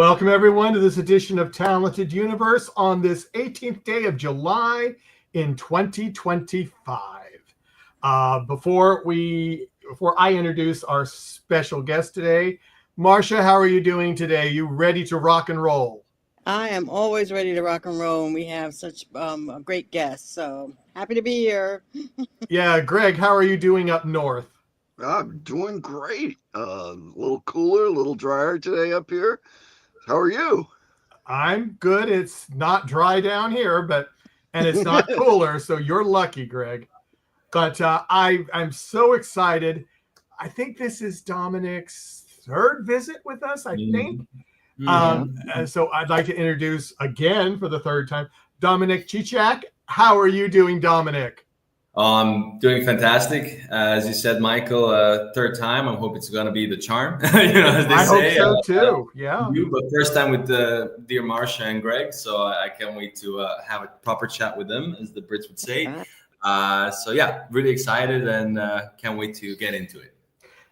Welcome, everyone, to this edition of Talented Universe on this 18th day of July in 2025. Before I introduce our special guest today, Marcia, how are you doing today? You ready to rock and roll? I am always ready to rock and roll, and we have such a great guest, so happy to be here. Yeah, Greg, how are you doing up north? I'm doing great. A little cooler, a little drier today up here. How are you? I'm good. It's not dry down here, and it's not cooler, so you're lucky, Greg. But I'm so excited. I think this is Dominik's third visit with us, I think. So I'd like to introduce again for the third time, Dominik Čičak. How are you doing, Dominik? I'm doing fantastic. As you said, Michael, third time. I hope it's going to be the charm. As they I say. hope so too. Yeah. But first time with dear Marcia and Greg, so I can't wait to have a proper chat with them, as the Brits would say. So yeah, really excited and can't wait to get into it.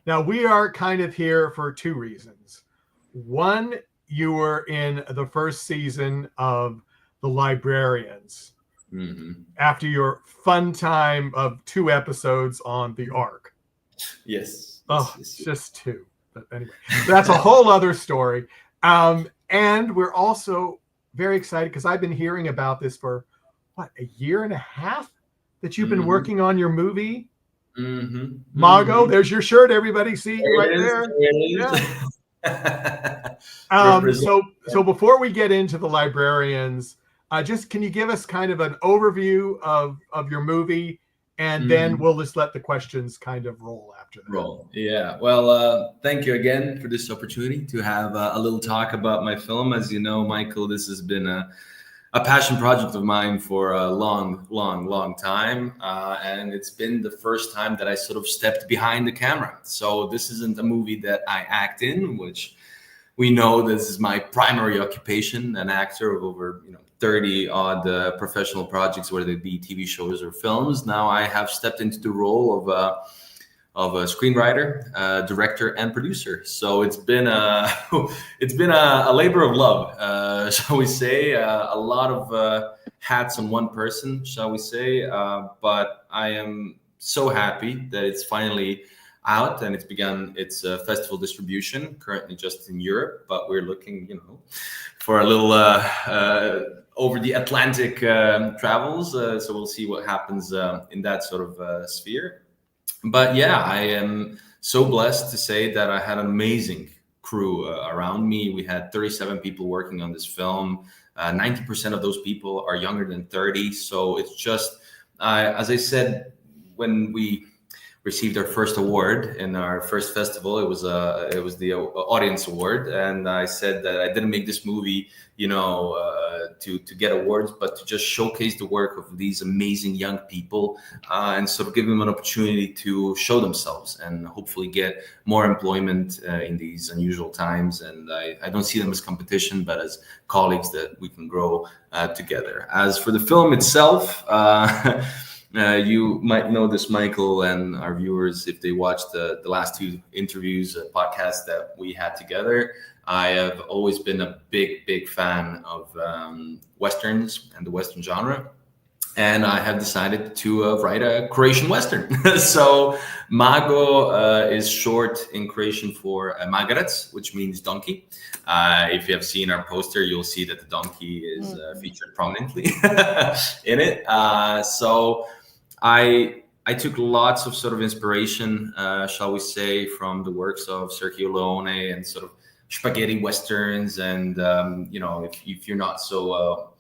Now we are kind of here for two reasons. One, you were in the first season of The Librarians. After your fun time of 2 episodes on the Ark. Yes. Just 2. But anyway, that's a whole other story. And we're also very excited because I've been hearing about this for, a year and a half that you've been working on your movie. Mago, there's your shirt, everybody. See you right there. So before we get into The Librarians, can you give us kind of an overview of your movie, and then we'll just let the questions kind of roll after that. Yeah. Well, thank you again for this opportunity to have a little talk about my film. As you know, Michael, this has been a passion project of mine for a long time. And it's been the first time that I sort of stepped behind the camera. So this isn't a movie that I act in, which we know this is my primary occupation, an actor of over 30 odd professional projects, whether they be TV shows or films. Now I have stepped into the role of a screenwriter, director, and producer. So it's been a labor of love, shall we say? A lot of hats on one person, shall we say? But I am so happy that it's finally out and it's begun its festival distribution, currently just in Europe, but we're looking for a little over the Atlantic travels, so we'll see what happens in that sort of sphere. But yeah, I am so blessed to say that I had an amazing crew around me. We had 37 people working on this film. 90% of those people are younger than 30, so it's just as I said when we received our first award in our first festival. It was the audience award, and I said that I didn't make this movie, to get awards, but to just showcase the work of these amazing young people and sort of give them an opportunity to show themselves and hopefully get more employment in these unusual times. And I don't see them as competition, but as colleagues that we can grow together. As for the film itself. You might know this, Michael, and our viewers, if they watched the last 2 interviews, podcasts that we had together. I have always been a big fan of Westerns and the Western genre. And I have decided to write a Croatian Western. So Mago is short in Croatian for Magarac, which means donkey. If you have seen our poster, you'll see that the donkey is featured prominently in it. So I took lots of sort of inspiration, shall we say, from the works of Sergio Leone and sort of spaghetti westerns. And, if you're not so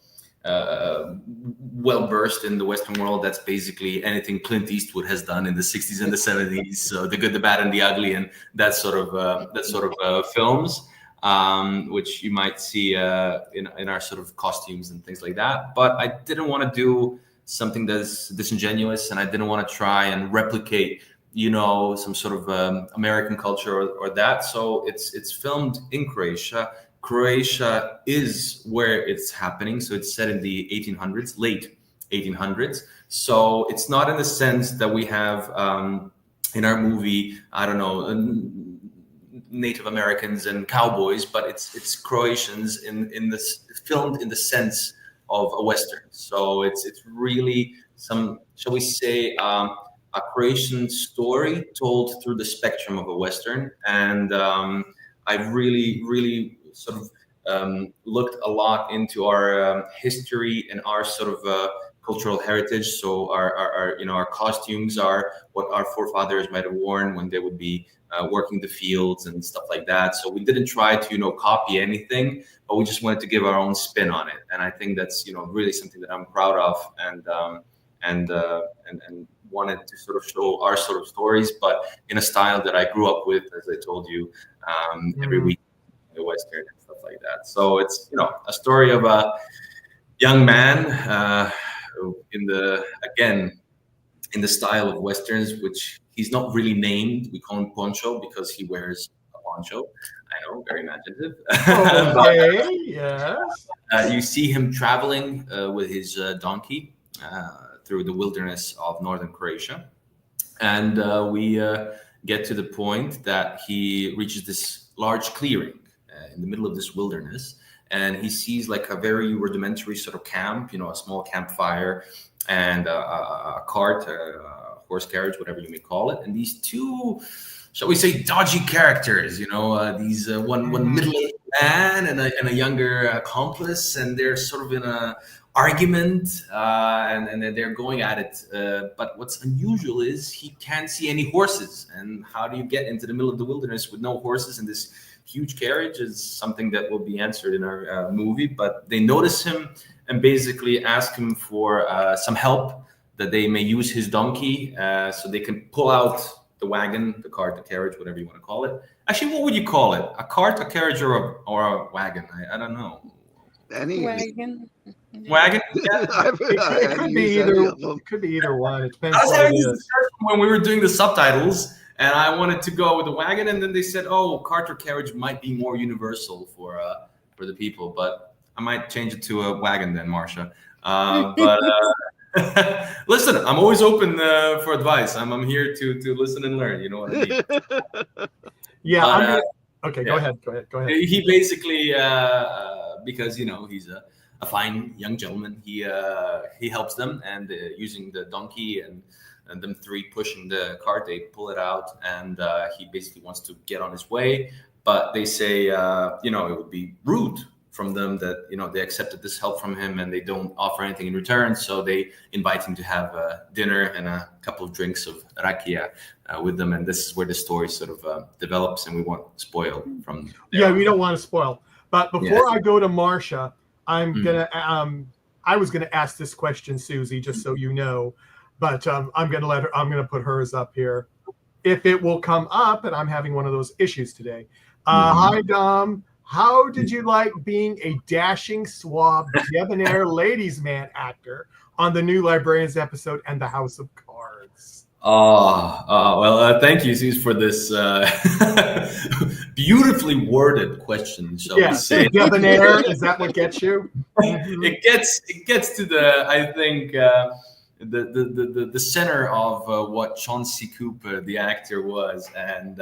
well versed in the Western world, that's basically anything Clint Eastwood has done in the 60s and the 70s. So The Good, the Bad, and the Ugly, and that sort of films, which you might see in our sort of costumes and things like that. But I didn't want to do something that's disingenuous, and I didn't want to try and replicate, some sort of American culture or that. So it's filmed in Croatia. Croatia is where it's happening. So it's set in the 1800s, late 1800s. So it's not in the sense that we have in our movie, Native Americans and cowboys, but it's Croatians in this filmed in the sense of a Western. So it's really some, shall we say, a Croatian story told through the spectrum of a Western. And I really sort of looked a lot into our history and our sort of cultural heritage. So our costumes are what our forefathers might have worn when they would be working the fields and stuff like that. So we didn't try to copy anything, but we just wanted to give our own spin on it. And I think that's really something that I'm proud of, and wanted to sort of show our sort of stories, but in a style that I grew up with, as I told you, every week, the Western and stuff like that. So it's a story of a young man in the style of Westerns, which he's not really named. We call him Poncho because he wears a poncho. I know, very imaginative. Okay, yes. You see him traveling with his donkey through the wilderness of northern Croatia. And we get to the point that he reaches this large clearing in the middle of this wilderness. And he sees like a very rudimentary sort of camp, a small campfire and a cart, a horse carriage, whatever you may call it. And these two, shall we say, dodgy characters, these one middle-aged man and a younger accomplice, and they're sort of in a argument, and they're going at it. But what's unusual is he can't see any horses. And how do you get into the middle of the wilderness with no horses in this huge carriage is something that will be answered in our movie. But they notice him and basically ask him for some help, that they may use his donkey so they can pull out the wagon, the cart, the carriage, whatever you want to call it. Actually, what would you call it? A cart, a carriage, or a wagon? I don't know. Wagon. Wagon? Yeah. It could be either. It could be either one. It depends I was what having it this is. discussion when we were doing the subtitles, and I wanted to go with the wagon, and then they said, "Oh, cart or carriage might be more universal for the people," but I might change it to a wagon then, Marcia. But listen, I'm always open for advice. I'm here to listen and learn. You know what I mean? Yeah. But, okay. yeah. Go ahead. He basically, because he's a fine young gentleman, he helps them, and using the donkey and them three pushing the cart, they pull it out, and he basically wants to get on his way. But they say, it would be rude from them that they accepted this help from him and they don't offer anything in return. So they invite him to have dinner and a couple of drinks of rakia with them. And this is where the story sort of develops, and we won't spoil from there. Yeah, we don't want to spoil. But before I go to Marcia, I'm gonna. I was gonna ask this question, Susie, just so you know, but I'm gonna let her. I'm gonna put hers up here, if it will come up. And I'm having one of those issues today. Hi, Dom. How did you like being a dashing, suave, debonair ladies' man actor on the new Librarians episode and the House of Cards? Well, thank you, Suze, for this beautifully worded question. Shall we say? Debonair, is that what gets you? It gets to the, I think, the center of what 𝗖𝗢𝗡𝗚, the actor, was, and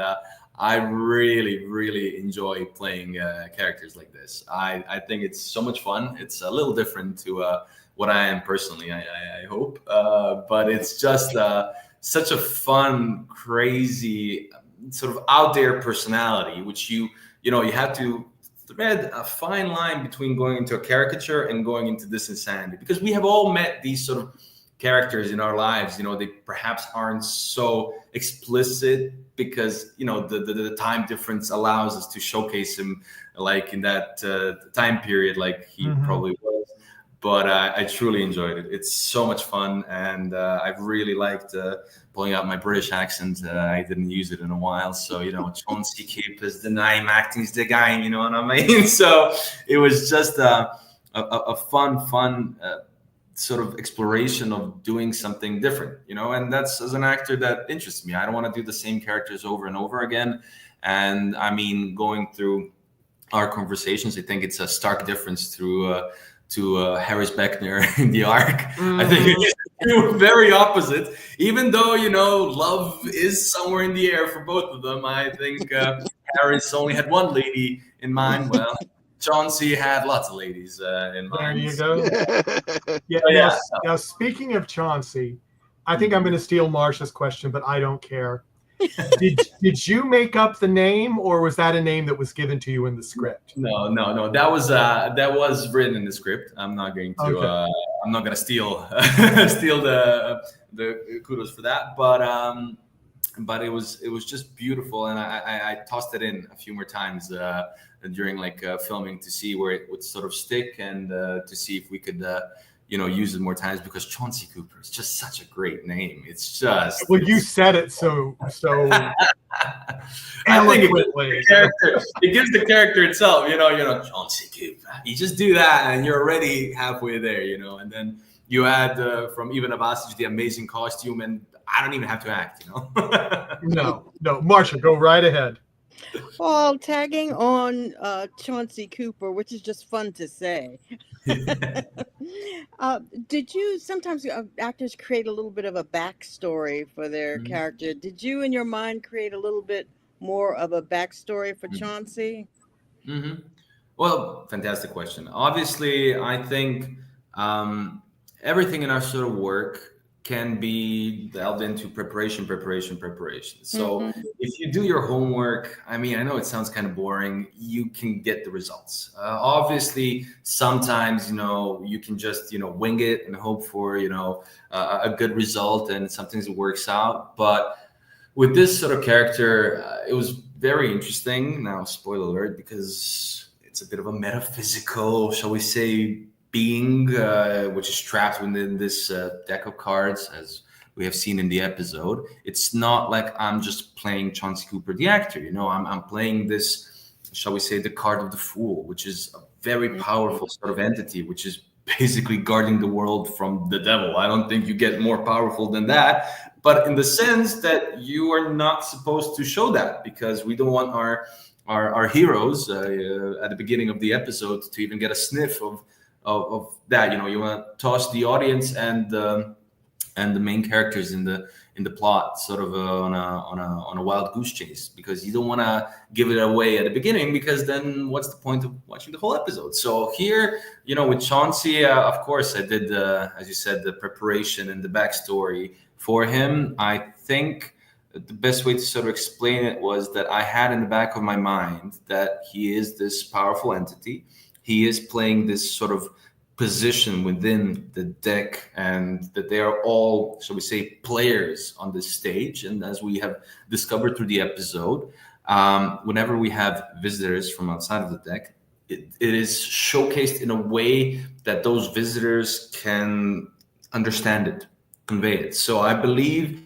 I really enjoy playing characters like this. I think it's so much fun. It's a little different to what I am personally, I hope, but it's just such a fun, crazy, sort of out there personality, which you have to thread a fine line between going into a caricature and going into this insanity, because we have all met these sort of characters in our lives. They perhaps aren't so explicit because the time difference allows us to showcase him like in that time period, like he probably was. But I truly enjoyed it. It's so much fun, and I've really liked pulling out my British accent. I didn't use it in a while, so 𝗖𝗢𝗡𝗚 is the name, acting's the game. You know what I mean? So it was just a fun sort of exploration of doing something different, and that's, as an actor, that interests me. I don't want to do the same characters over and over again. And I mean, going through our conversations, I think it's a stark difference to Harris Beckner in The Ark. I think they were very opposite, even though love is somewhere in the air for both of them. I think Harris only had one lady in mind. Well, Chauncey had lots of ladies in mind. There you go. Yeah. Oh, yeah. Now, speaking of Chauncey, I think I'm going to steal Marsha's question, but I don't care. Did you make up the name, or was that a name that was given to you in the script? No. That was written in the script. I'm not going to. Okay. I'm not going to steal steal the kudos for that. But it was just beautiful, and I tossed it in a few more times during filming to see where it would sort of stick, and to see if we could use it more times, because Chauncey Cooper is just such a great name. It's just You said it so I think eloquently. it gives the character itself, Chauncey Cooper. You just do that and you're already halfway there, and then you add from Ivan Abasic the amazing costume, and I don't even have to act, No, Marsha, go right ahead. Well, tagging on Chauncey Cooper, which is just fun to say. Did you sometimes actors create a little bit of a backstory for their character? Did you, in your mind, create a little bit more of a backstory for Chauncey? Well, fantastic question. Obviously, I think everything in our sort of work can be delved into preparation. So if you do your homework, I know it sounds kind of boring, you can get the results. Obviously, sometimes, you can just, wing it and hope for, a good result, and sometimes it works out. But with this sort of character, it was very interesting. Now, spoiler alert, because it's a bit of a metaphysical, shall we say, being, which is trapped within this deck of cards, as we have seen in the episode. It's not like I'm just playing Chauncey Cooper, the actor. I'm playing this, shall we say, the card of the Fool, which is a very powerful sort of entity, which is basically guarding the world from the devil. I don't think you get more powerful than that, but in the sense that you are not supposed to show that, because we don't want our heroes at the beginning of the episode to even get a sniff of that. You want to toss the audience and the main characters in the plot sort of on a wild goose chase, because you don't want to give it away at the beginning, because then what's the point of watching the whole episode? So here, with Chauncey, of course, I did, as you said, the preparation and the backstory for him. I think the best way to sort of explain it was that I had in the back of my mind that he is this powerful entity. He is playing this sort of position within the deck, and that they are all, shall we say, players on this stage. And as we have discovered through the episode, whenever we have visitors from outside of the deck, it is showcased in a way that those visitors can understand it, convey it. So I believe...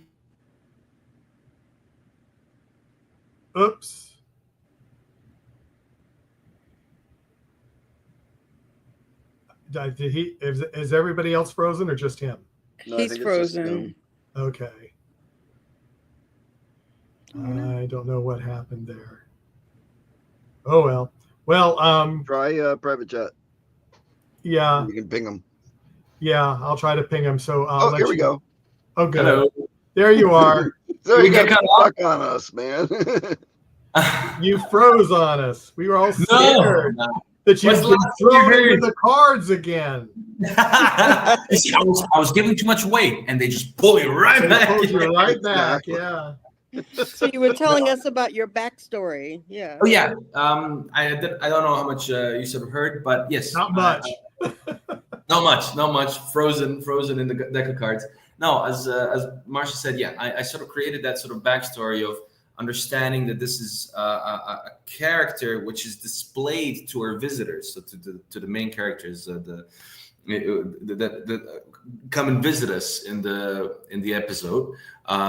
Oops. Is everybody else frozen, or just him? No, I He's think it's just frozen. him. Okay. I don't know what happened there. Oh well. Well, Try private chat. yeah, You can ping him. yeah. I'll try to ping him. So Here we go. Oh, good. Hello. There you are. So We you get got cut off? stuck on us, man. You froze on us. We were all No. scared that you'd What's the been last thing you thrown into heard? the cards again. You see, I was giving too much weight, and they just pull me right They back. pulled you right back. Exactly. Yeah. So you were telling us about your backstory. Yeah. Oh yeah, I don't know how much you sort of heard, but yes, Not much. Not much. Frozen in the deck of cards. No, as Marsha said, yeah, I sort of created that sort of backstory of understanding that this is a character which is displayed to our visitors, so to the main characters, that come and visit us in the episode.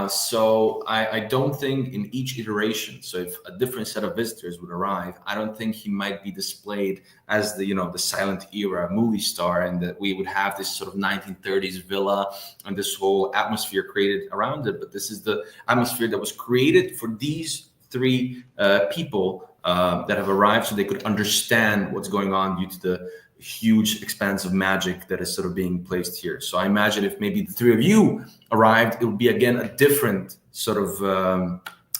So I don't think in each iteration, so if a different set of visitors would arrive, I don't think he might be displayed as the silent era movie star, and that we would have this sort of 1930s villa and this whole atmosphere created around it. But this is the atmosphere that was created for these three people that have arrived, so they could understand what's going on due to the huge expanse of magic that is sort of being placed here. So I imagine if maybe the three of you arrived, it would be again a different sort of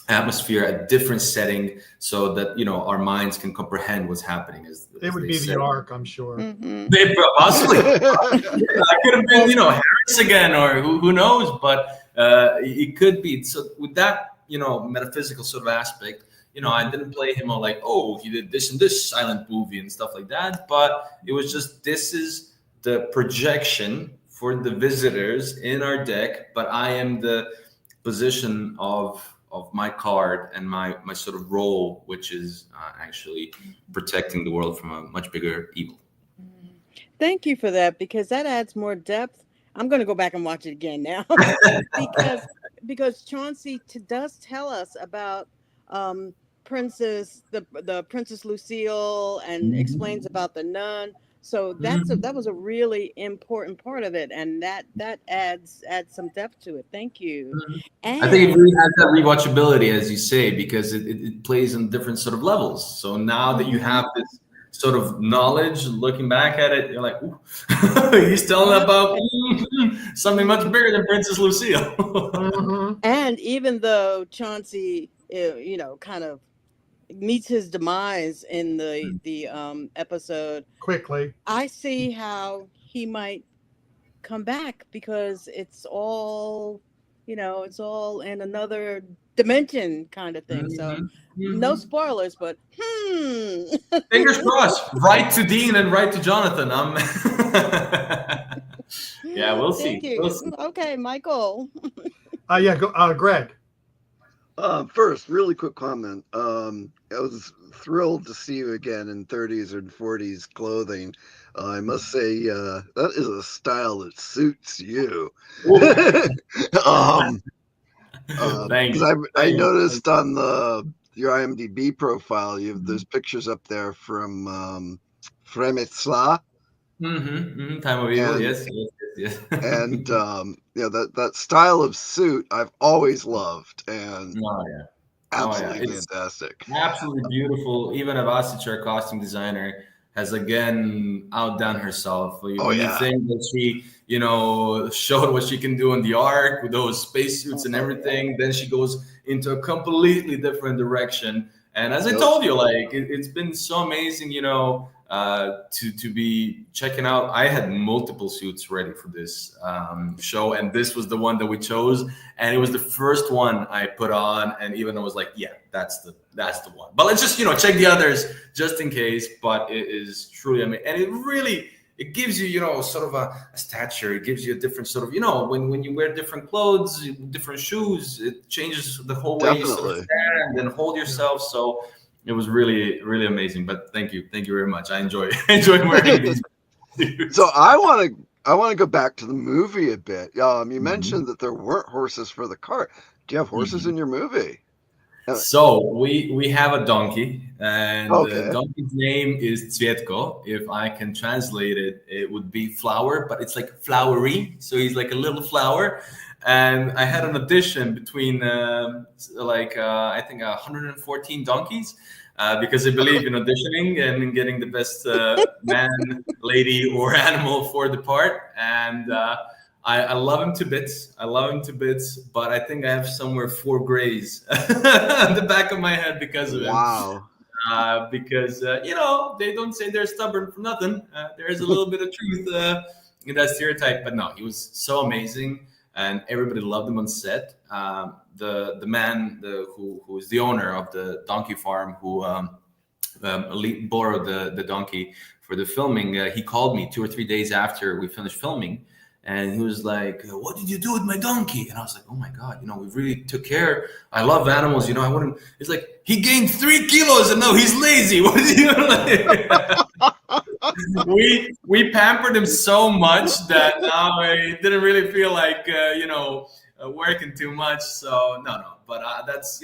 atmosphere, a different setting, so that our minds can comprehend what's happening. It would be the Ark, I'm sure. Mm-hmm. Possibly. I could have been, Harris again, or who knows? But it could be. So with that, metaphysical sort of aspect, I didn't play him on like, oh, he did this and this silent movie and stuff like that. But it was just, this is the projection for the visitors in our deck, but I am the position of my card and my sort of role, which is actually protecting the world from a much bigger evil. Thank you for that, because that adds more depth. I'm going to go back and watch it again now because Chauncey does tell us about the Princess Lucille, and explains about the nun. So that was a really important part of it, and that adds some depth to it. Thank you. And I think it really has that rewatchability, as you say, because it plays on different sort of levels. So now that you have this sort of knowledge, looking back at it, you're like, ooh, he's telling about something much bigger than Princess Lucille. And even though Chauncey, kind of meets his demise in the episode quickly, I see how he might come back, because it's all it's all in another dimension kind of thing. So no spoilers, but fingers crossed. Right to Dean and right to Jonathan. Yeah, we'll see. Thank you. We'll see. Okay, Michael. Go, Greg. First, really quick comment. I was thrilled to see you again in 30s and 40s clothing. I must say that is a style that suits you. Thank Because you. I noticed on your IMDb profile, there's pictures up there from Fremetsla. Time of Evil, yes. And that style of suit I've always loved, and absolutely fantastic. Absolutely beautiful. Even Avasic, our costume designer, has again outdone herself. You think that she, showed what she can do in the Ark with those spacesuits and everything. Then she goes into a completely different direction. And as I told you, like it's been so amazing, to be checking out. I had multiple suits ready for this show, and this was the one that we chose, and it was the first one I put on, and even I was like, yeah, that's the one. But let's just check the others just in case. But it is truly amazing, and it gives you sort of a stature. It gives you a different sort of when you wear different clothes, different shoes, it changes the whole way you sort of stand and hold yourself. So it was really, really amazing. But thank you very much. I enjoy wearing these. So I want to go back to the movie a bit. You mentioned that there weren't horses for the cart. Do you have horses in your movie? So we have a donkey, and the donkey's name is Cvijetko. If I can translate it, it would be flower, but it's like flowery. So he's like a little flower. And I had an audition between I think 114 donkeys, because I believe in auditioning and in getting the best man, lady, or animal for the part. And I love him to bits. But I think I have somewhere 4 grays on the back of my head because of him. Wow. Because they don't say they're stubborn for nothing. There is a little bit of truth in that stereotype. But no, he was so amazing, and everybody loved him on set. The man who is the owner of the donkey farm, who borrowed the donkey for the filming, he called me 2 or 3 days after we finished filming, and he was like, "What did you do with my donkey?" And I was like, "Oh my God, we really took care. I love animals, I wouldn't." It's like, he gained 3 kilos and now he's lazy. What did you like? We pampered him so much that now I didn't really feel like working too much. So no, but that's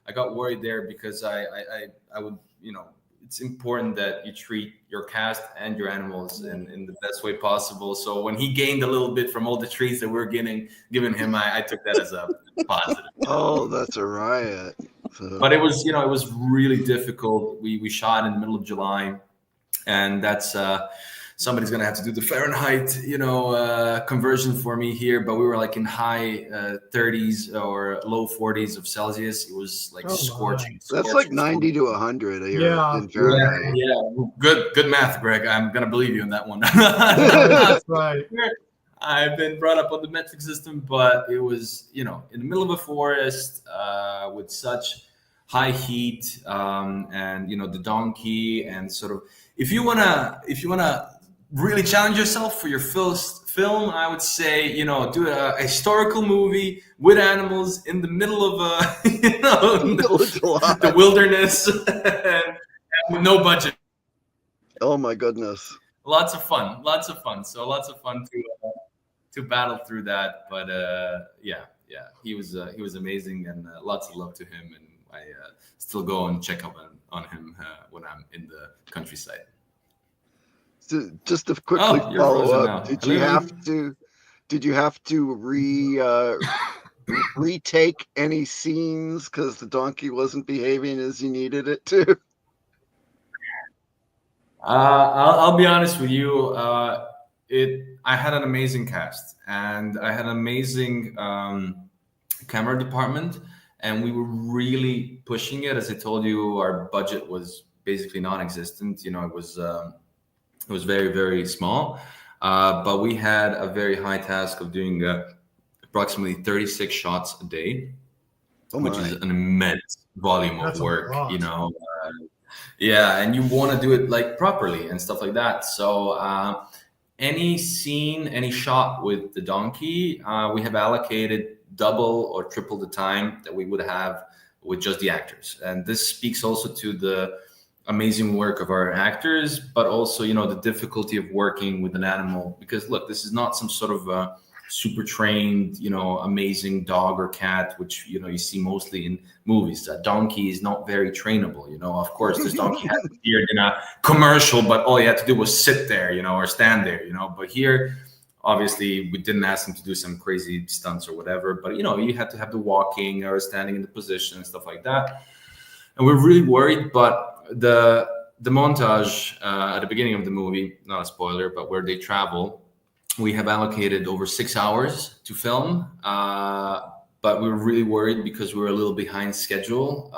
I got worried there, because I would it's important that you treat your cast and your animals in the best way possible. So when he gained a little bit from all the treats that we're giving him, I took that as a positive. Oh, that's a riot. But it was, it was really difficult. We shot in the middle of July, and that's somebody's gonna have to do the Fahrenheit, conversion for me here. But we were like in high 30s or low 40s of Celsius. It was like scorching. That's like 90 to 100 here in Fahrenheit. Yeah. Good math, Greg. I'm gonna believe you on that one. That's right. I've been brought up on the metric system, but it was, in the middle of a forest with such high heat, and the donkey, and sort of if you wanna really challenge yourself for your first film, I would say do a historical movie with animals in the middle of the wilderness and with no budget. Oh my goodness! Lots of fun. So lots of fun to battle through that, but he was amazing, and lots of love to him, and I still go and check up on him when I'm in the countryside. So just to quickly follow up, did you have to retake any scenes because the donkey wasn't behaving as you needed it to? I'll be honest with you. I had an amazing cast, and I had an amazing camera department, and we were really pushing it. As I told you, our budget was basically non-existent. It was very, very small, but we had a very high task of doing approximately 36 shots a day, which is an immense volume of work. And you want to do it like properly and stuff like that. So any scene, any shot with the donkey, we have allocated double or triple the time that we would have with just the actors. And this speaks also to the amazing work of our actors, but also, the difficulty of working with an animal, because look, this is not some sort of super trained, amazing dog or cat, which, you see mostly in movies. A donkey is not very trainable, of course, this donkey had appeared in a commercial, but all you had to do was sit there, or stand there, but here, obviously we didn't ask him to do some crazy stunts or whatever, but, you had to have the walking or standing in the position and stuff like that. And we're really worried, but the montage at the beginning of the movie, not a spoiler, but where they travel, we have allocated over 6 hours to film, but we were really worried because we were a little behind schedule,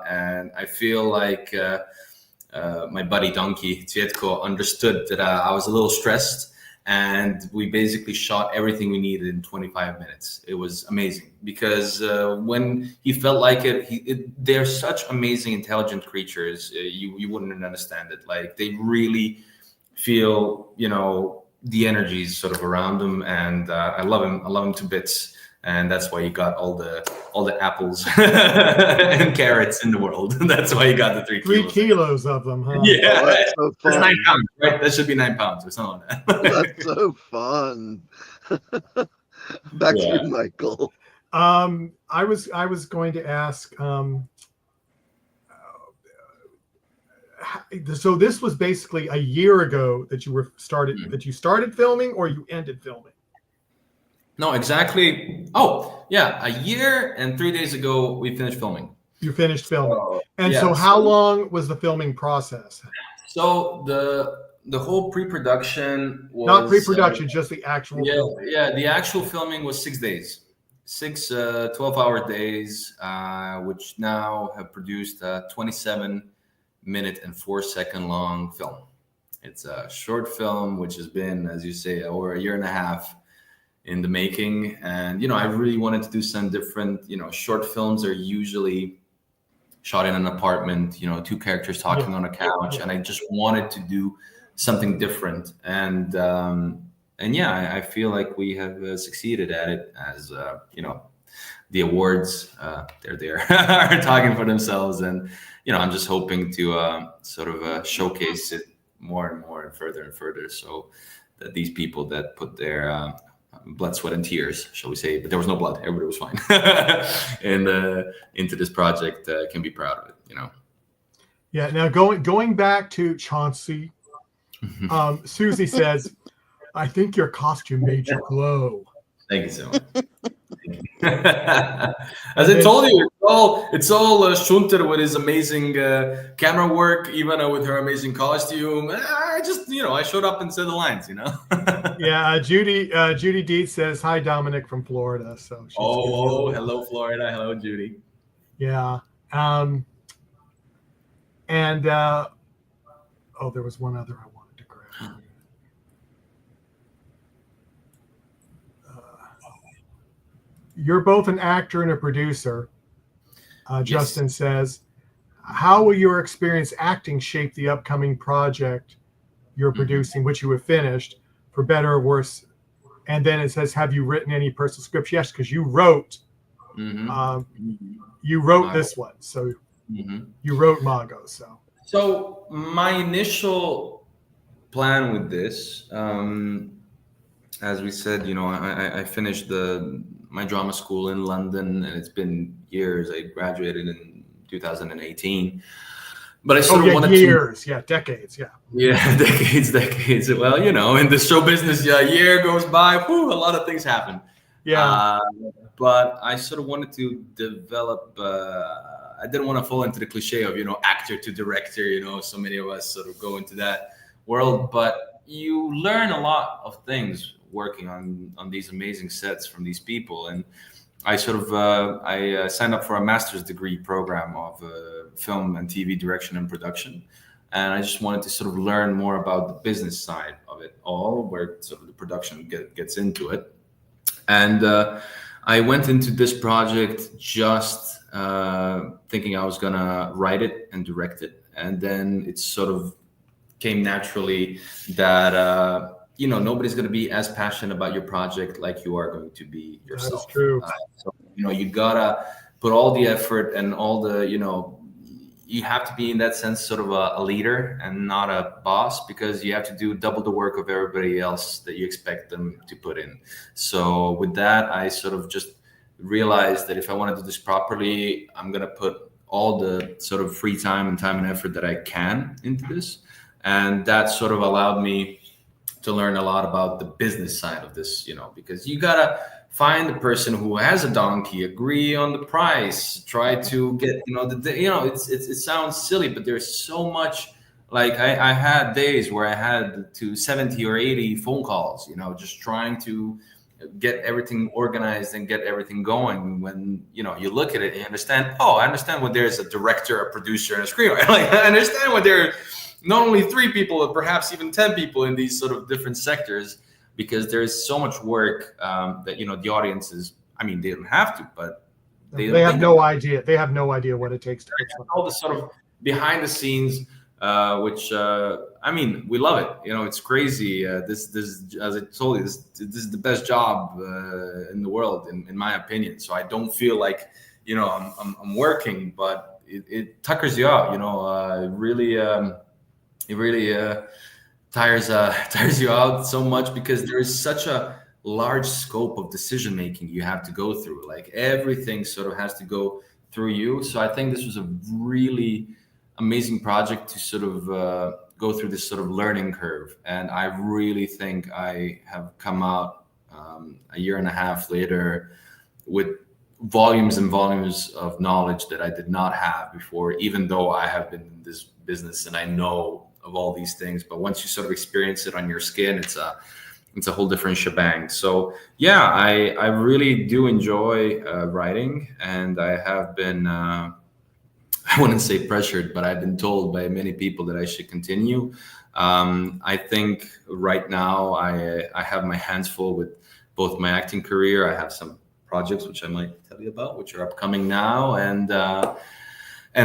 and I feel like my buddy Dominik Čičak understood that I was a little stressed, and we basically shot everything we needed in 25 minutes. It was amazing because when he felt like they're such amazing, intelligent creatures. You wouldn't understand it. Like they really feel, the energies sort of around them, and I love him to bits. And that's why he got all the apples and carrots in the world. That's why he got the 3 kilos. 3 kilos of them, huh? Yeah, that's so fun. That's 9 pounds, right? That should be 9 pounds or something like that. That's so fun. Back to you, Michael. I was going to ask. So this was basically a year ago that you started filming, or you ended filming? No, exactly. Oh, yeah. A year and 3 days ago, we finished filming. You finished filming. So how long was the filming process? So the whole pre-production was... Not pre-production, just the actual filming. Yeah, the actual filming was 6 days. 6 12-hour days, which now have produced a 27-minute and 4-second long film. It's a short film, which has been, as you say, over a year and a half in the making. And, I really wanted to do some different, short films are usually shot in an apartment, 2 characters talking on a couch. And I just wanted to do something different. And I feel like we have succeeded at it, as, the awards, they're there, are talking for themselves. And, I'm just hoping to sort of showcase it more and more and further, so that these people that put their blood, sweat, and tears, shall we say, but there was no blood, everybody was fine, and into this project can be proud of it, Yeah. Now going back to Chauncey, Susie says, "I think your costume made you glow." Thank you so much. Thank you. As I told you, it's all 𝗖𝗢𝗡𝗚 with his amazing camera work, even with her amazing costume. I just, I showed up and said the lines, Yeah, Judy Dietz says hi, Dominic from Florida. So she's hello Florida, hello Judy. Yeah, and there was one other I wanted to grab. You're both an actor and a producer. Justin says, how will your experience acting shape the upcoming project you're producing, which you have finished, for better or worse? And then it says, have you written any personal scripts? Yes, because you wrote Mago. This one. So you wrote Mago. So my initial plan with this, as we said, I finished my drama school in London, and it's been years. I graduated in 2018, but I sort of wanted decades. Decades. Well, in the show business, a year goes by, a lot of things happen. But I sort of wanted to develop. I didn't want to fall into the cliche of actor to director. So many of us sort of go into that world, but you learn a lot of things working on these amazing sets from these people. And I sort of I signed up for a master's degree program of film and TV direction and production, and I just wanted to sort of learn more about the business side of it all, where sort of the production gets into it. And I went into this project just thinking I was gonna write it and direct it, and then it sort of came naturally that nobody's going to be as passionate about your project like you are going to be yourself. That's true. So you gotta put all the effort and all the you have to be in that sense sort of a leader and not a boss, because you have to do double the work of everybody else that you expect them to put in. So with that, I sort of just realized that if I want to do this properly, I'm going to put all the sort of free time and effort that I can into this. And that sort of allowed me to learn a lot about the business side of this, because you gotta find the person who has a donkey, agree on the price, try to get, it sounds silly, but there's so much. Like I had days where I had to 70 or 80 phone calls, just trying to get everything organized and get everything going. When, you look at it and you understand, I understand when there's a director, a producer, and a screenwriter. Like, I understand when there are not only 3 people, but perhaps even 10 people in these sort of different sectors, because there is so much work that, the audiences, they don't have to, but they have no idea. They have no idea what it takes to fix all the sort of behind the scenes, which, we love it. It's crazy. This, as I told you, this is the best job in the world, in my opinion. So I don't feel like, I'm working, but it tuckers you out, it really tires you out so much, because there is such a large scope of decision making you have to go through. Like, everything sort of has to go through you. So I think this was a really amazing project to sort of go through this sort of learning curve. And I really think I have come out a year and a half later with volumes and volumes of knowledge that I did not have before, even though I have been in this business and I know of all these things. But once you sort of experience it on your skin, it's a whole different shebang. So yeah, I really do enjoy writing, and I have been I wouldn't say pressured, but I've been told by many people that I should continue. I think right now I have my hands full with both my acting career. I have some projects which I might tell you about, which are upcoming now, and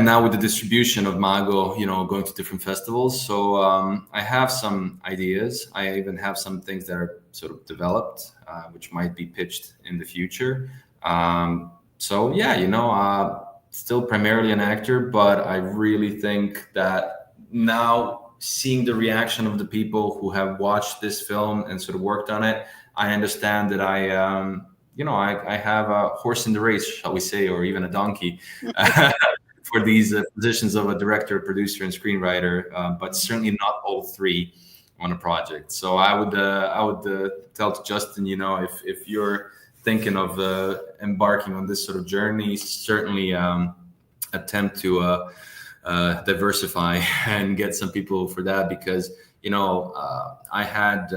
now with the distribution of Mago, going to different festivals. So I have some ideas. I even have some things that are sort of developed, which might be pitched in the future. So yeah, still primarily an actor, but I really think that now, seeing the reaction of the people who have watched this film and sort of worked on it, I understand that I have a horse in the race, shall we say, or even a donkey. For these positions of a director, producer, and screenwriter, but certainly not all 3 on a project. So I would tell to Justin, if you're thinking of embarking on this sort of journey, certainly attempt to diversify and get some people for that, because I had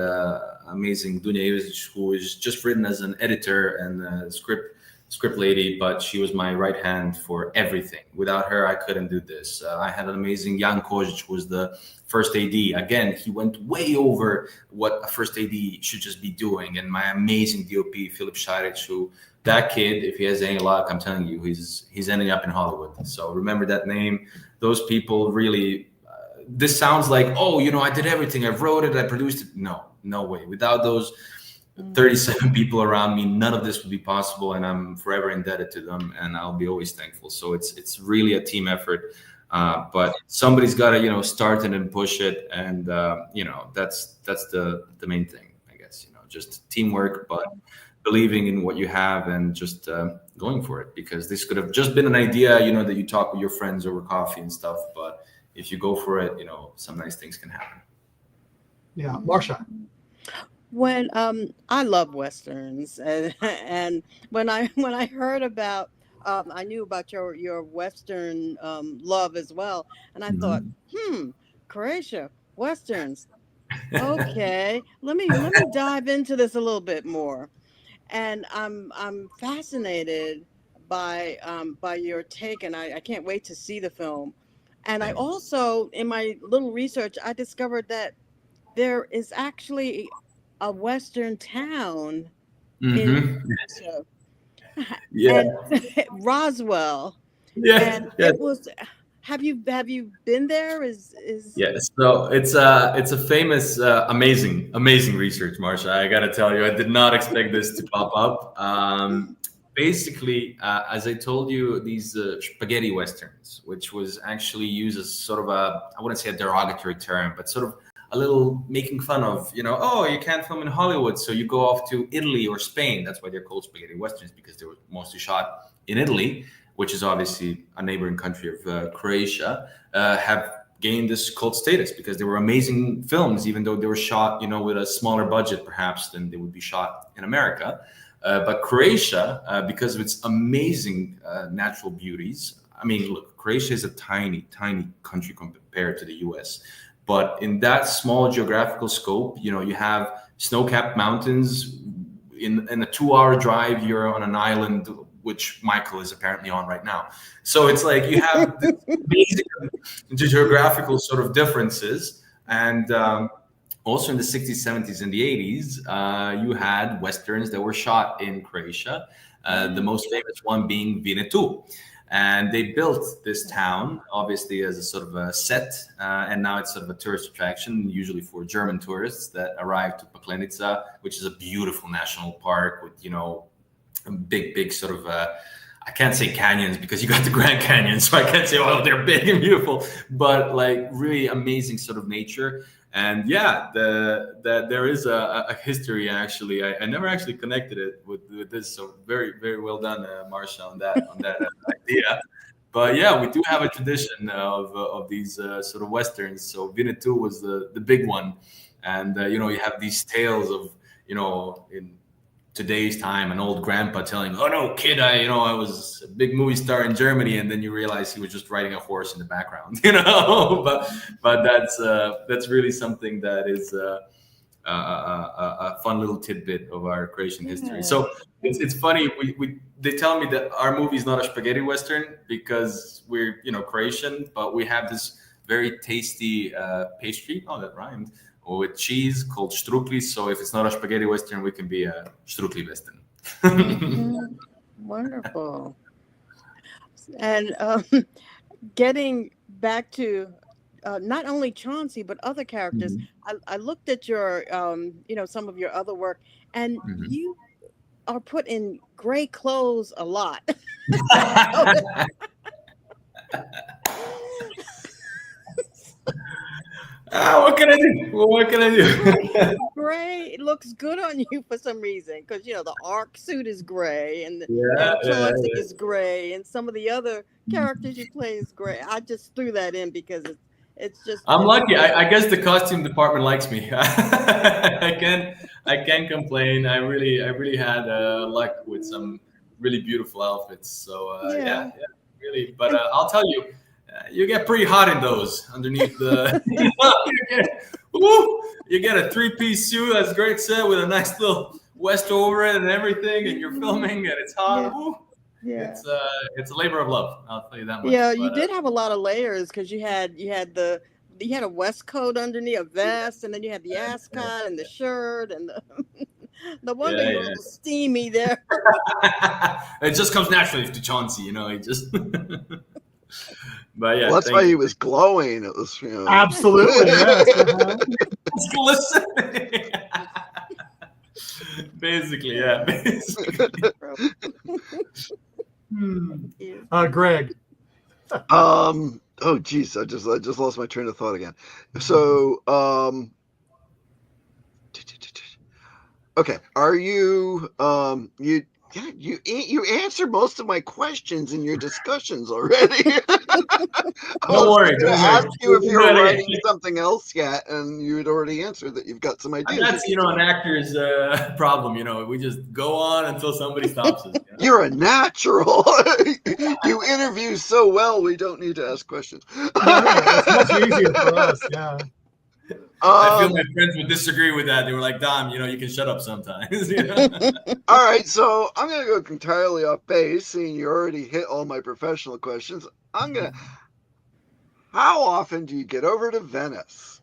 amazing Dunja Ivezic, who is just written as an editor and a script lady, but she was my right hand for everything. Without her, I couldn't do this. I had an amazing Jan Kožić, who was the first AD. Again, he went way over what a first AD should just be doing. And my amazing DOP, Filip Šarić, who, that kid, if he has any luck, I'm telling you, he's ending up in Hollywood. So remember that name. Those people really, this sounds like, oh, I did everything. I wrote it, I produced it. No way. Without those 37 people around me, none of this would be possible, and I'm forever indebted to them, and I'll be always thankful. So it's really a team effort, but somebody's got to start it and push it, and that's the main thing, I guess. Just teamwork, but believing in what you have and just going for it, because this could have just been an idea, that you talk with your friends over coffee and stuff, but if you go for it, some nice things can happen. Yeah, Marcia. When I love Westerns, and when I heard about, I knew about your Western love as well, and I thought, Croatia, Westerns, okay, let me dive into this a little bit more, and I'm fascinated by your take, and I can't wait to see the film. And I also, in my little research, I discovered that there is actually a Western town in Roswell. And it was. Have you been there? So it's a famous, amazing research, Marcia. I gotta tell you, I did not expect this to pop up. Basically, as I told you, these spaghetti westerns, which was actually used as sort of I wouldn't say a derogatory term, but sort of a little making fun of, oh, you can't film in Hollywood, so you go off to Italy or Spain. That's why they're called spaghetti westerns, because they were mostly shot in Italy, which is obviously a neighboring country of Croatia, have gained this cult status because they were amazing films, even though they were shot, with a smaller budget perhaps than they would be shot in America. But Croatia, because of its amazing natural beauties, I mean, look, Croatia is a tiny, tiny country compared to the US. But in that small geographical scope, you have snow-capped mountains. In a 2-hour drive, you're on an island, which Michael is apparently on right now. So it's like you have this amazing geographical sort of differences. And also in the 60s, 70s, and the 80s, you had Westerns that were shot in Croatia, the most famous one being Vinetu. And they built this town, obviously, as a sort of a set, and now it's sort of a tourist attraction, usually for German tourists that arrive to Paklenica, which is a beautiful national park with, big sort of, I can't say canyons because you got the Grand Canyon, so I can't say, oh, they're big and beautiful, but like really amazing sort of nature. And yeah, there is a history, actually. I never actually connected it with this, so very, very well done, Marcia, on that idea. But yeah, we do have a tradition of these sort of Westerns. So Vinetu was the big one. And, you have these tales of, in today's time, an old grandpa telling, oh no, kid, I was a big movie star in Germany, and then you realize he was just riding a horse in the background, but that's really something that is a fun little tidbit of our Croatian history. So it's funny, they tell me that our movie is not a spaghetti western because we're Croatian, but we have this very tasty pastry. Oh, that rhymed. With cheese called strukli. So if it's not a spaghetti western, we can be a strukli western. Wonderful. And getting back to not only Chauncey but other characters, I looked at your some of your other work, and you are put in gray clothes a lot. What can I do? Gray looks good on you for some reason, because the Ark suit is gray, and Chauncey is gray, and some of the other characters you play is gray. I just threw that in because It's just. I'm lucky. I guess the costume department likes me. I can't complain. I really had luck with some really beautiful outfits. So yeah, really. But I'll tell you, you get pretty hot in those underneath the. You get a 3-piece suit, as Greg said, with a nice little vest over it and everything, and you're filming and it's hot. Yeah. It's a labor of love. I'll tell you that much. Yeah, you did have a lot of layers because you had a vest coat underneath, a vest, and then you had the ascot and the shirt and the wonder you're a little steamy there. It just comes naturally to Chauncey, you know. He just. But yeah, well, that's why he was glowing. It was, absolutely, yes. It's glistening. Basically, yeah. Greg. Oh geez, I just lost my train of thought again. So okay, are you you answered most of my questions in your discussions already. Don't worry. I asked you if you're writing something else yet, and you had already answered that you've got some ideas. That's an actor's problem. We just go on until somebody stops us. You're a natural. You interview so well. We don't need to ask questions. It's much easier for us. Yeah. I feel my friends would disagree with that. They were like, Dom, you can shut up sometimes. All right, so I'm going to go entirely off base, seeing you already hit all my professional questions. How often do you get over to Venice?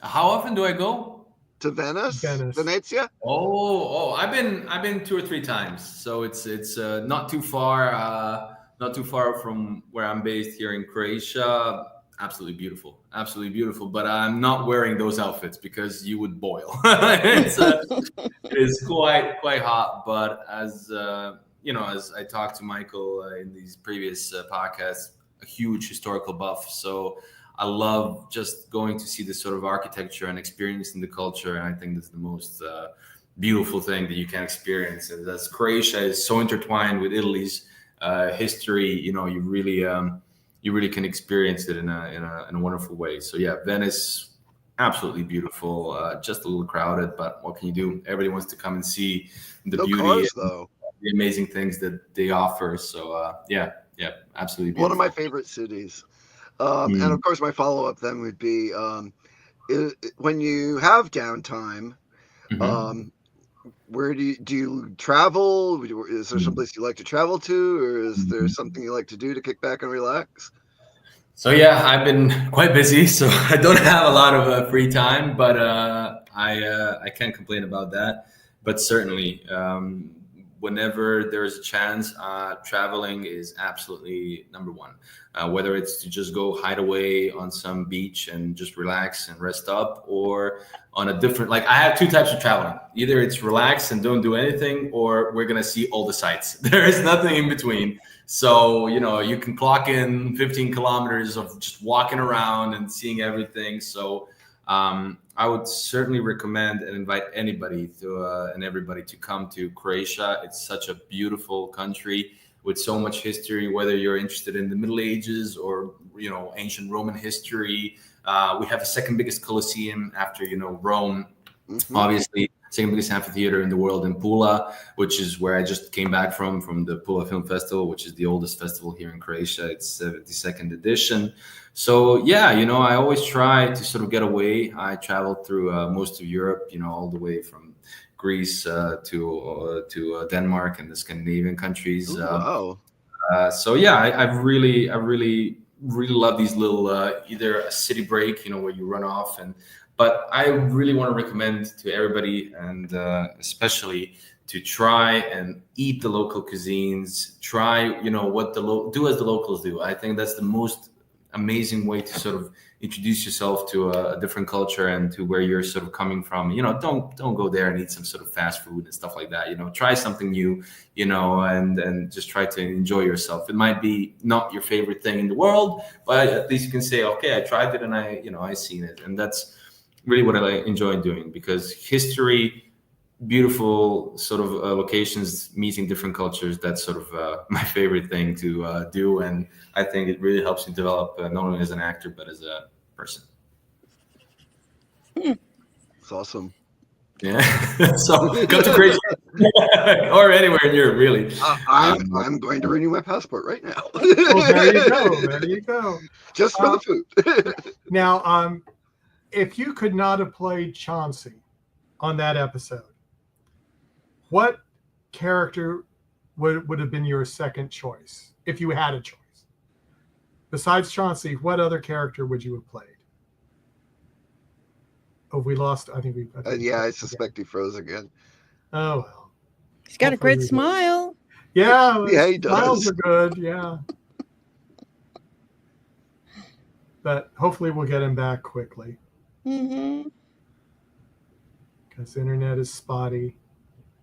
How often do I go? To Venice? Venezia? Oh, I've been 2 or 3 times. So it's not too far from where I'm based here in Croatia. Absolutely beautiful. But I'm not wearing those outfits because you would boil. It's quite hot. But as as I talked to Michael in these previous podcasts, a huge historical buff. So I love just going to see this sort of architecture and experiencing the culture. And I think that's the most beautiful thing that you can experience. And as Croatia is so intertwined with Italy's history, you really can experience it in a wonderful way. So yeah, Venice, absolutely beautiful. Just a little crowded, but what can you do? Everybody wants to come and see the beauty, cars, though. The amazing things that they offer. So yeah, absolutely beautiful. One of my favorite cities. And of course, my follow-up then would be when you have downtime. Where do you travel? Is there some place you like to travel to, or is there something you like to do to kick back and relax? So yeah, I've been quite busy, so I don't have a lot of free time, but I can't complain about that. But certainly, whenever there's a chance, traveling is absolutely number one. Whether it's to just go hide away on some beach and just relax and rest up, or on a different, I have 2 types of traveling. Either it's relax and don't do anything, or we're going to see all the sights. There is nothing in between. So, you can clock in 15 kilometers of just walking around and seeing everything. So I would certainly recommend and invite anybody and everybody to come to Croatia. It's such a beautiful country with so much history, whether you're interested in the Middle Ages or, ancient Roman history. We have the second biggest Colosseum after, Rome, obviously. Second biggest amphitheater in the world in Pula, which is where I just came back from the Pula Film Festival, which is the oldest festival here in Croatia. It's 72nd edition. So yeah, I always try to sort of get away. I traveled through most of Europe, all the way from Greece to Denmark and the Scandinavian countries. Wow. So yeah, I really love these little either a city break, where you run off But I really want to recommend to everybody, and especially to try and eat the local cuisines. Try, what do as the locals do. I think that's the most amazing way to sort of introduce yourself to a different culture and to where you're sort of coming from. Don't go there and eat some sort of fast food and stuff like that. Try something new, and just try to enjoy yourself. It might be not your favorite thing in the world, but at least you can say, okay, I tried it and I seen it, and that's really what I enjoy doing, because history, beautiful sort of locations, meeting different cultures, that's sort of my favorite thing to do. And I think it really helps you develop not only as an actor, but as person. It's awesome. Yeah. So go to Croatia or anywhere in Europe, really. I'm going to renew my passport right now. Well, there you go. There you go. Just for the food. Now, if you could not have played Chauncey on that episode, what character would have been your second choice if you had a choice? Besides Chauncey, what other character would you have played? Oh, we lost. I think we. Yeah, I suspect he froze again. Oh well. He's got a great smile. Yeah, yeah, he does. Smiles are good. Yeah. But hopefully we'll get him back quickly. Mm-hmm. Because the internet is spotty.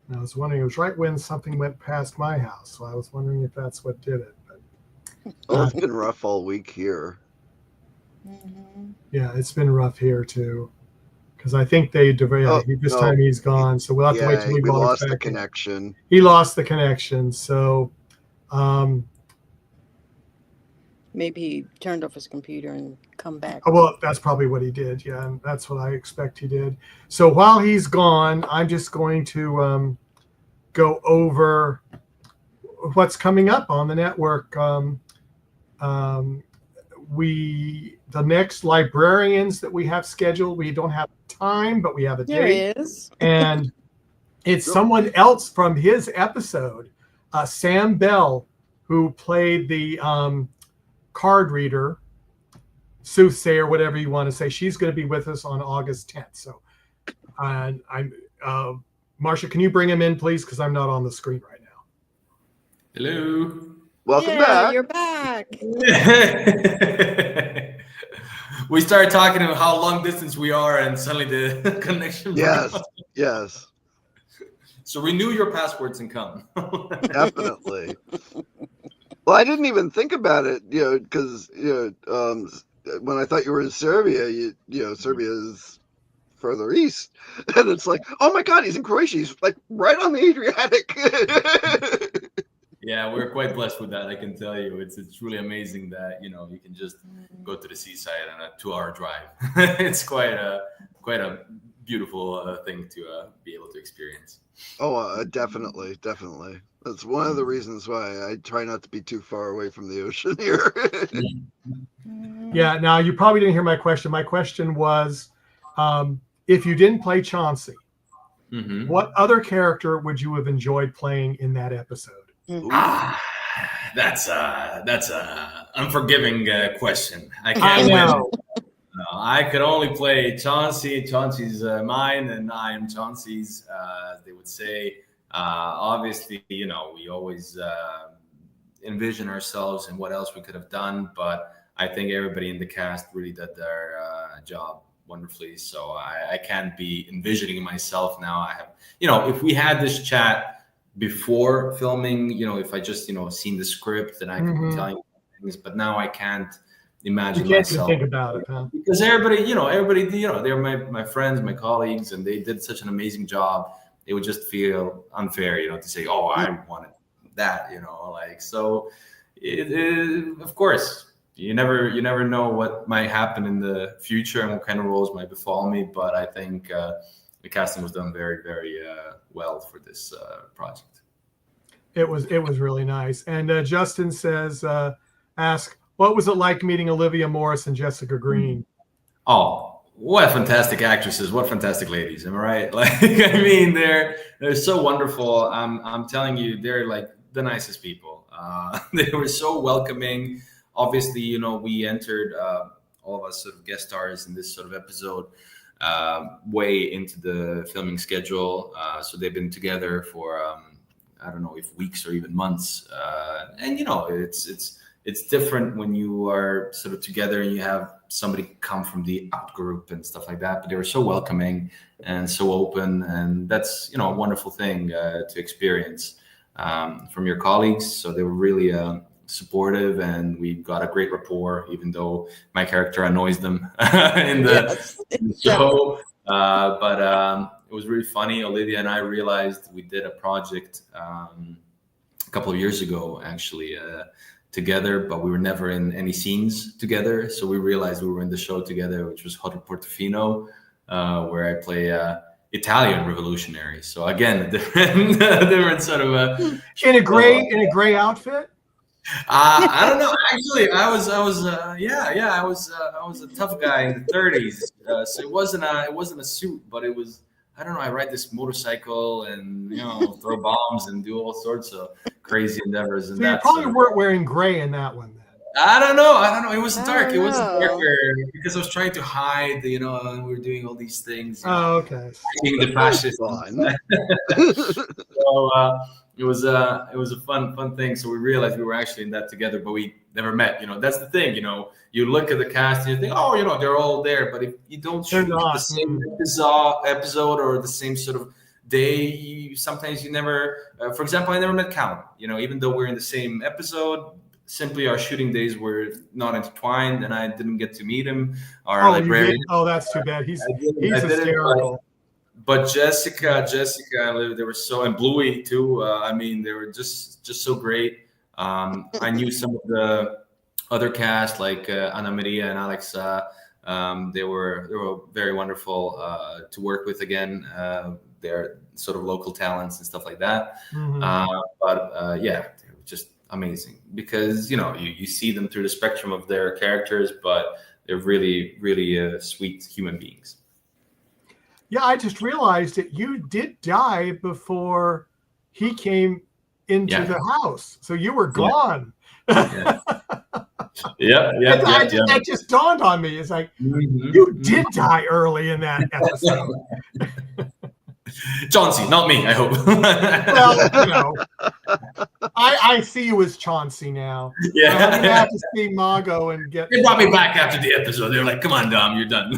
And I was wondering, it was right when something went past my house, so I was wondering if that's what did it. But Oh, it's been rough all week here. Mm-hmm. yeah, it's been rough here too. Because I think this time he's gone, so we'll have to wait till we lost the back. connection. He lost the connection, so Maybe he turned off his computer and come back. well, that's probably what he did. Yeah, and that's what I expect he did. So while he's gone, I'm just going to go over what's coming up on the network. The next Librarians that we have scheduled, we don't have time, but we have a date. There he is. And it's someone else from his episode, Sam Bell, who played the card reader, soothsayer, whatever you want to say. She's going to be with us on August 10th. So Marcia, can you bring him in, please? Because I'm not on the screen right now. Hello. Welcome back. You're back. We started talking about how long distance we are, and suddenly the connection. Yes. So renew your passports and come. Definitely. Well, I didn't even think about it, because when I thought you were in Serbia, Serbia is further east, and it's like, oh my God, he's in Croatia. He's like right on the Adriatic. Yeah, we're quite blessed with that. I can tell you, it's really amazing that you can just go to the seaside on a 2-hour drive. It's quite a beautiful thing to be able to experience. Oh, definitely. That's one of the reasons why I try not to be too far away from the ocean here. Yeah. Now you probably didn't hear my question. My question was, if you didn't play Chauncey, what other character would you have enjoyed playing in that episode? That's a unforgiving question. I can't I know. win. No, I could only play Chauncey. Chauncey's mine, and I am Chauncey's. They would say. Obviously, we always envision ourselves and what else we could have done, but I think everybody in the cast really did their job wonderfully. So I can't be envisioning myself now. I have, if we had this chat before filming, if I just, seen the script, then I could be telling you things, but now I can't imagine myself. Think about it, huh? Because everybody, they're my friends, my colleagues, and they did such an amazing job. It would just feel unfair, to say, oh, I wanted that, so of course, you never know what might happen in the future and what kind of roles might befall me. But I think the casting was done very, very well for this project. It was really nice. And Justin says, ask, what was it like meeting Olivia Morris and Jessica Green? Oh, what fantastic actresses! What fantastic ladies! Am I right? They're so wonderful. I'm telling you, they're like the nicest people. They were so welcoming. Obviously, we entered all of us sort of guest stars in this sort of episode way into the filming schedule. So they've been together for I don't know if weeks or even months. And it's different when you are sort of together and you have somebody come from the out group and stuff like that. But they were so welcoming and so open, and that's a wonderful thing to experience from your colleagues. So they were really supportive, and we got a great rapport, even though my character annoys them in the show. But it was really funny. Olivia and I realized we did a project a couple of years ago, actually. together, but we were never in any scenes together. So we realized we were in the show together, which was Hotel Portofino, where I play Italian revolutionary. So again, a different sort of in a gray outfit. I don't know. Actually, I was a tough guy in the 30s. So it wasn't a suit, but it was. I don't know. I ride this motorcycle and throw bombs and do all sorts of crazy endeavors. And so you probably weren't wearing gray in that one. Then. I don't know. It was dark. It was darker because I was trying to hide. We were doing all these things. Okay. Being the fascist. So it was a fun thing. So we realized we were actually in that together, but we never met. That's the thing. You look at the cast and you think, oh, they're all there. But if you don't shoot the same episode or the same sort of day, sometimes you never. For example, I never met Count. Even though we're in the same episode, simply our shooting days were not intertwined, and I didn't get to meet him. Our librarian. Oh, that's too bad. He's hysterical. But Jessica, they were so, and Bluey too. They were just so great. I knew some of the other cast like Anna Maria and Alex. They were very wonderful to work with. Again, they're sort of local talents and stuff like that. Mm-hmm. They were just amazing because you see them through the spectrum of their characters, but they're really, really sweet human beings. Yeah, I just realized that you did die before he came into the house. So you were gone. That just dawned on me. It's like, you did die early in that episode. Chauncey, not me, I hope. Well, I see you as Chauncey now. Yeah. I'm going to have to see Mago and get... They brought me back after the episode. They were like, come on, Dom, you're done.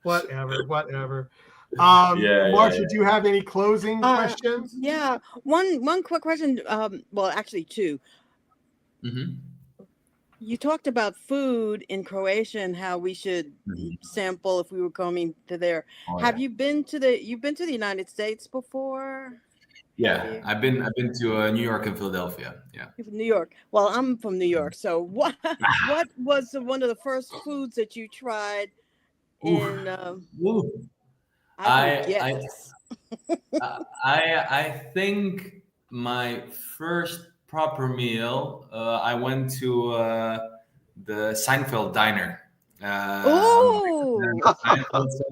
Whatever. Marcia, do you have any closing questions? Yeah. One quick question. Well, actually two. Mm-hmm. You talked about food in Croatia and how we should sample if we were coming to there. Have you been to the United States before? Yeah, I've been to New York and Philadelphia. Yeah. New York. Well, I'm from New York. So what was one of the first foods that you tried in I think my first proper meal, I went to the Seinfeld diner. I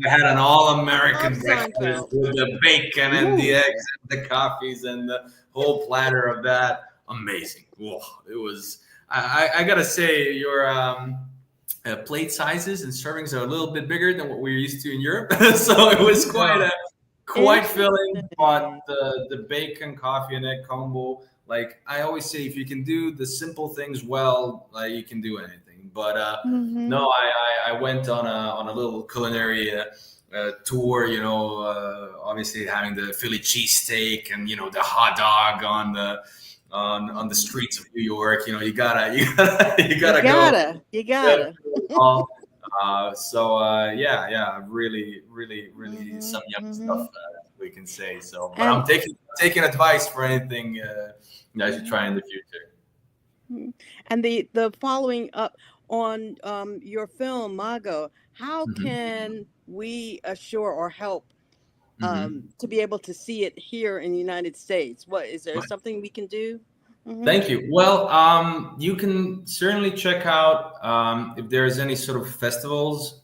had an all-American breakfast with the bacon and the eggs and the coffees and the whole platter of that. Amazing. Whoa, it was. I gotta say, your plate sizes and servings are a little bit bigger than what we're used to in Europe, so it was quite filling. But the bacon, coffee, and egg combo. Like I always say, if you can do the simple things well, you can do anything. But no, I went on a little culinary tour. Obviously having the Philly cheesesteak and the hot dog on the streets of New York. You gotta go. Really some yummy stuff we can say. So, but I'm taking advice for anything I should try in the future. And the following up on your film Mago, how can we assure or help to be able to see it here in the United States? Is there something we can do? Thank you. Well, you can certainly check out if there's any sort of festivals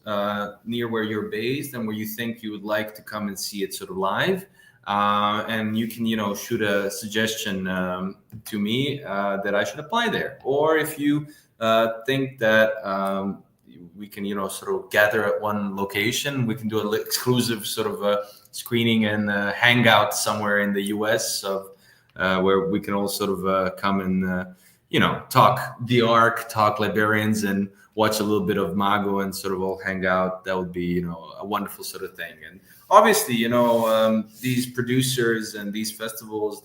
near where you're based and where you think you would like to come and see it sort of live. And you can, shoot a suggestion to me that I should apply there. Or if you think that we can, sort of gather at one location, we can do an exclusive sort of a screening and hangout somewhere in the US of where we can all sort of come and, talk the Ark, talk Librarians, and watch a little bit of Mago and sort of all hang out. That would be, a wonderful sort of thing. And obviously, these producers and these festivals,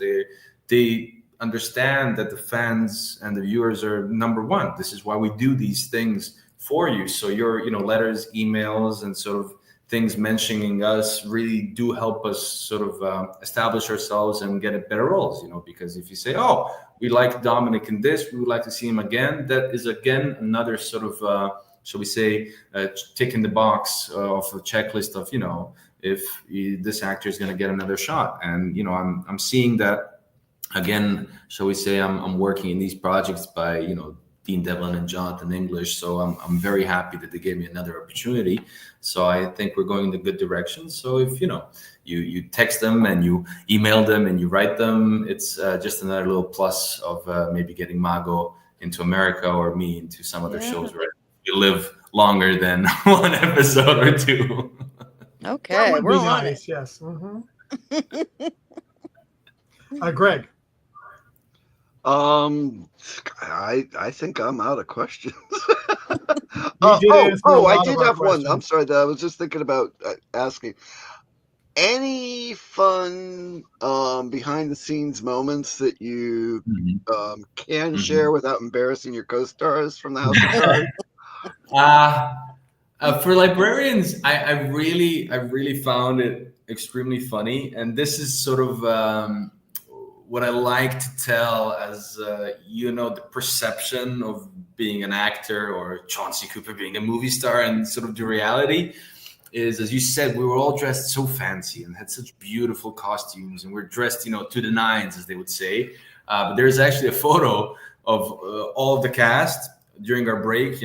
they understand that the fans and the viewers are number one. This is why we do these things for you. So your, letters, emails, and sort of things mentioning us really do help us sort of establish ourselves and get better roles, because if you say, oh, we like Dominik in this, we would like to see him again, that is again another sort of shall we say, tick in the box of a checklist of, if this actor is going to get another shot. And, I'm seeing that, again, shall we say, I'm working in these projects by, Dean Devlin and Jonathan English. So I'm very happy that they gave me another opportunity. So I think we're going in the good direction. So if, you text them and you email them and you write them, it's just another little plus of maybe getting Mago into America or me into some other shows where you live longer than one episode or two. Okay, we're on it. Yes. Greg. I think I'm out of questions. I did have one. I'm sorry. I was just thinking about asking. Any fun behind the scenes moments that you can share without embarrassing your co-stars from the House of Cards? For Librarians, I really found it extremely funny, and this is sort of what I like to tell as the perception of being an actor or Chauncey Cooper being a movie star, and sort of the reality is, as you said, we were all dressed so fancy and had such beautiful costumes, and we're dressed, to the nines, as they would say. But there's actually a photo of all of the cast during our break,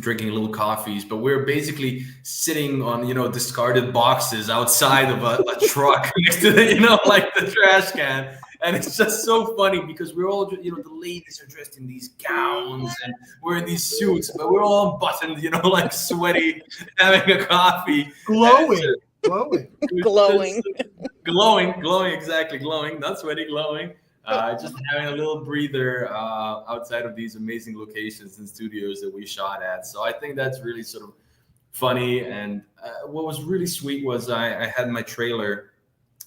drinking little coffees, but we're basically sitting on, discarded boxes outside of a truck next to the, like the trash can. And it's just so funny because we're all, the ladies are dressed in these gowns and we're in these suits, but we're all buttoned, like sweaty, having a coffee. Glowing, exactly, glowing, not sweaty, glowing. Just having a little breather outside of these amazing locations and studios that we shot at. So I think that's really sort of funny. And what was really sweet was I had my trailer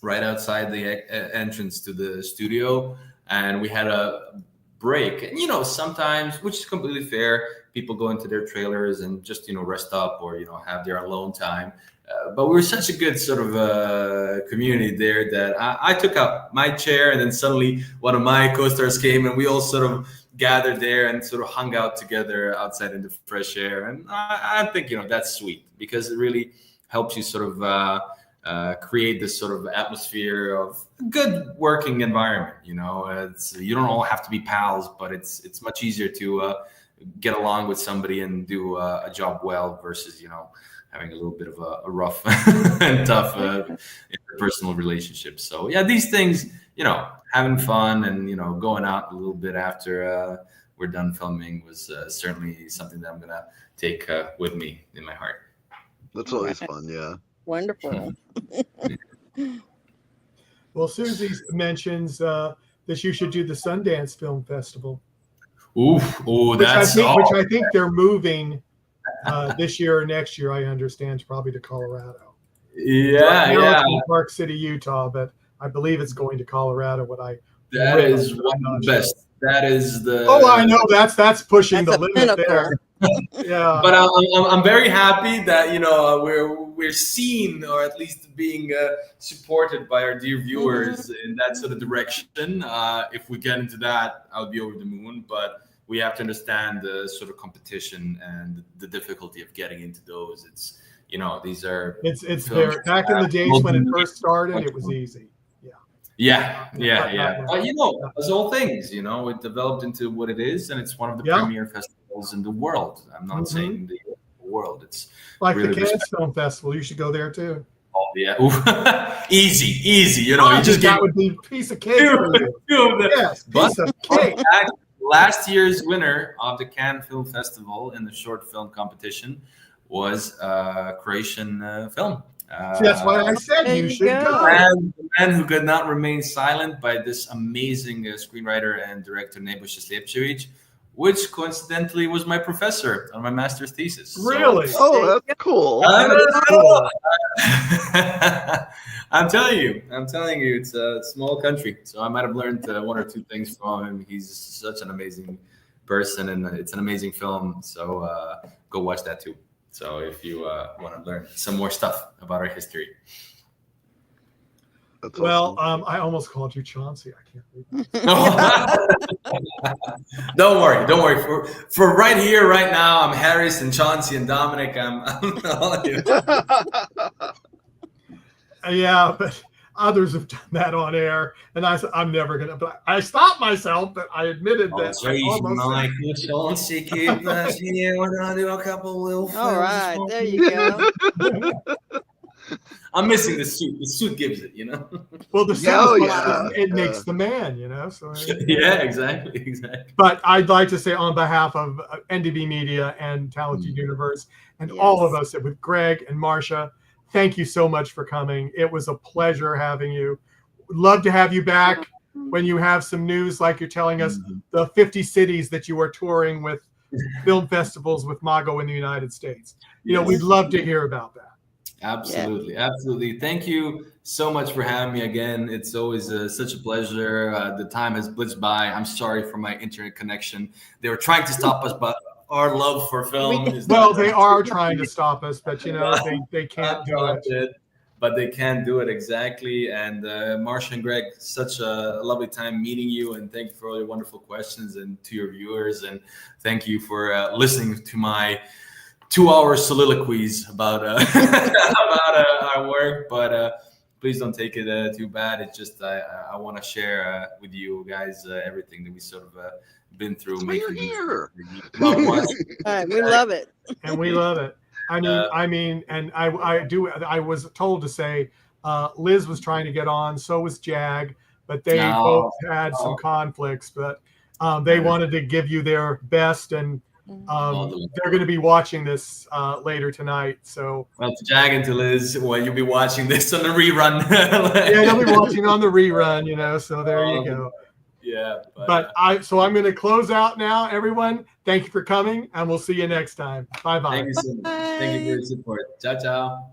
right outside the entrance to the studio, and we had a break. And, sometimes, which is completely fair, people go into their trailers and just, rest up or, have their alone time. But we were such a good sort of community there that I took up my chair, and then suddenly one of my co-stars came, and we all sort of gathered there and sort of hung out together outside in the fresh air. And I think, that's sweet because it really helps you sort of create this sort of atmosphere of a good working environment. It's, you don't all have to be pals, but it's much easier to get along with somebody and do a job well versus, having a little bit of a rough and tough interpersonal relationship. So yeah, these things, having fun and, going out a little bit after we're done filming was certainly something that I'm going to take with me in my heart. That's always fun. Yeah. Wonderful. Well, Susie mentions that you should do the Sundance Film Festival. Ooh, which I think they're moving this year or next year, I understand, probably to Colorado. Yeah, It's in Park City, Utah, but I believe it's going to Colorado. That is one of the best. That is the. Oh, I know that's pushing the limit there. Yeah, but I'm very happy that we're seen, or at least being supported by our dear viewers in that sort of direction. If we get into that, I'll be over the moon. But we have to understand the sort of competition and the difficulty of getting into those. It's these are it's there. Back in the days when it first started, it was easy. Yeah. But as all things, it developed into what it is, and it's one of the premier festivals in the world. I'm not saying the world. It's like really the Cannes Film Festival. You should go there too. Oh yeah, easy. That would be a piece of cake for you. Yes, piece of cake. Last year's winner of the Cannes Film Festival in the short film competition was Croatian film. That's why I said you should go. And the man who could not remain silent by this amazing screenwriter and director Nebojša Sljepčević, which coincidentally was my professor on my master's thesis. Really? So, that's cool. I'm telling you, it's a small country, so I might have learned one or two things from him. He's such an amazing person, and it's an amazing film. So go watch that too. So if you want to learn some more stuff about our history. That's Well, awesome. I almost called you Chauncey. I can't believe that. Don't worry. For right here, right now, I'm Harris and Chauncey and Dominic. I'm all of you. Yeah, but others have done that on air, and I said I'm never gonna. But I stopped myself, but I admitted that. I almost said- Chauncey, keep us here. We're gonna do a couple little films. All right, there you go. I'm missing the suit. The suit gives it, you know. Well, the Yeah, oh, sound yeah. it makes the man, you know. So Yeah, exactly. But I'd like to say on behalf of NDB Media and Talented Universe and all of us with Greg and Marcia, thank you so much for coming. It was a pleasure having you. Would love to have you back when you have some news, like you're telling us the 50 cities that you are touring with film festivals with Mago in the United States. You know, we'd love to hear about that. Absolutely. Thank you so much for having me again. It's always such a pleasure. The time has blitzed by. I'm sorry for my internet connection. They were trying to stop us, but our love for film is well, they are trying to stop us, but you know, they can't do it. But they can't do it exactly. And Marcia and Greg, such a lovely time meeting you, and thank you for all your wonderful questions, and to your viewers, and thank you for listening to my 2-hour soliloquies about our work. But please don't take it too bad. It's just I want to share with you guys everything that we sort of been through. You're here. All right, we love it. And we love it. I mean, and I was told to say Liz was trying to get on, so was Jag, but they both had some conflicts, but they wanted to give you their best, and they're going to be watching this later tonight. So well, to Jag and to Liz, well, you'll be watching this on the rerun. Yeah, they'll be watching on the rerun, you know, so there you go. Yeah. But I'm going to close out now, everyone. Thank you for coming, and we'll see you next time. Bye-bye. Thank you so much. Thank you for your support. Ciao, ciao.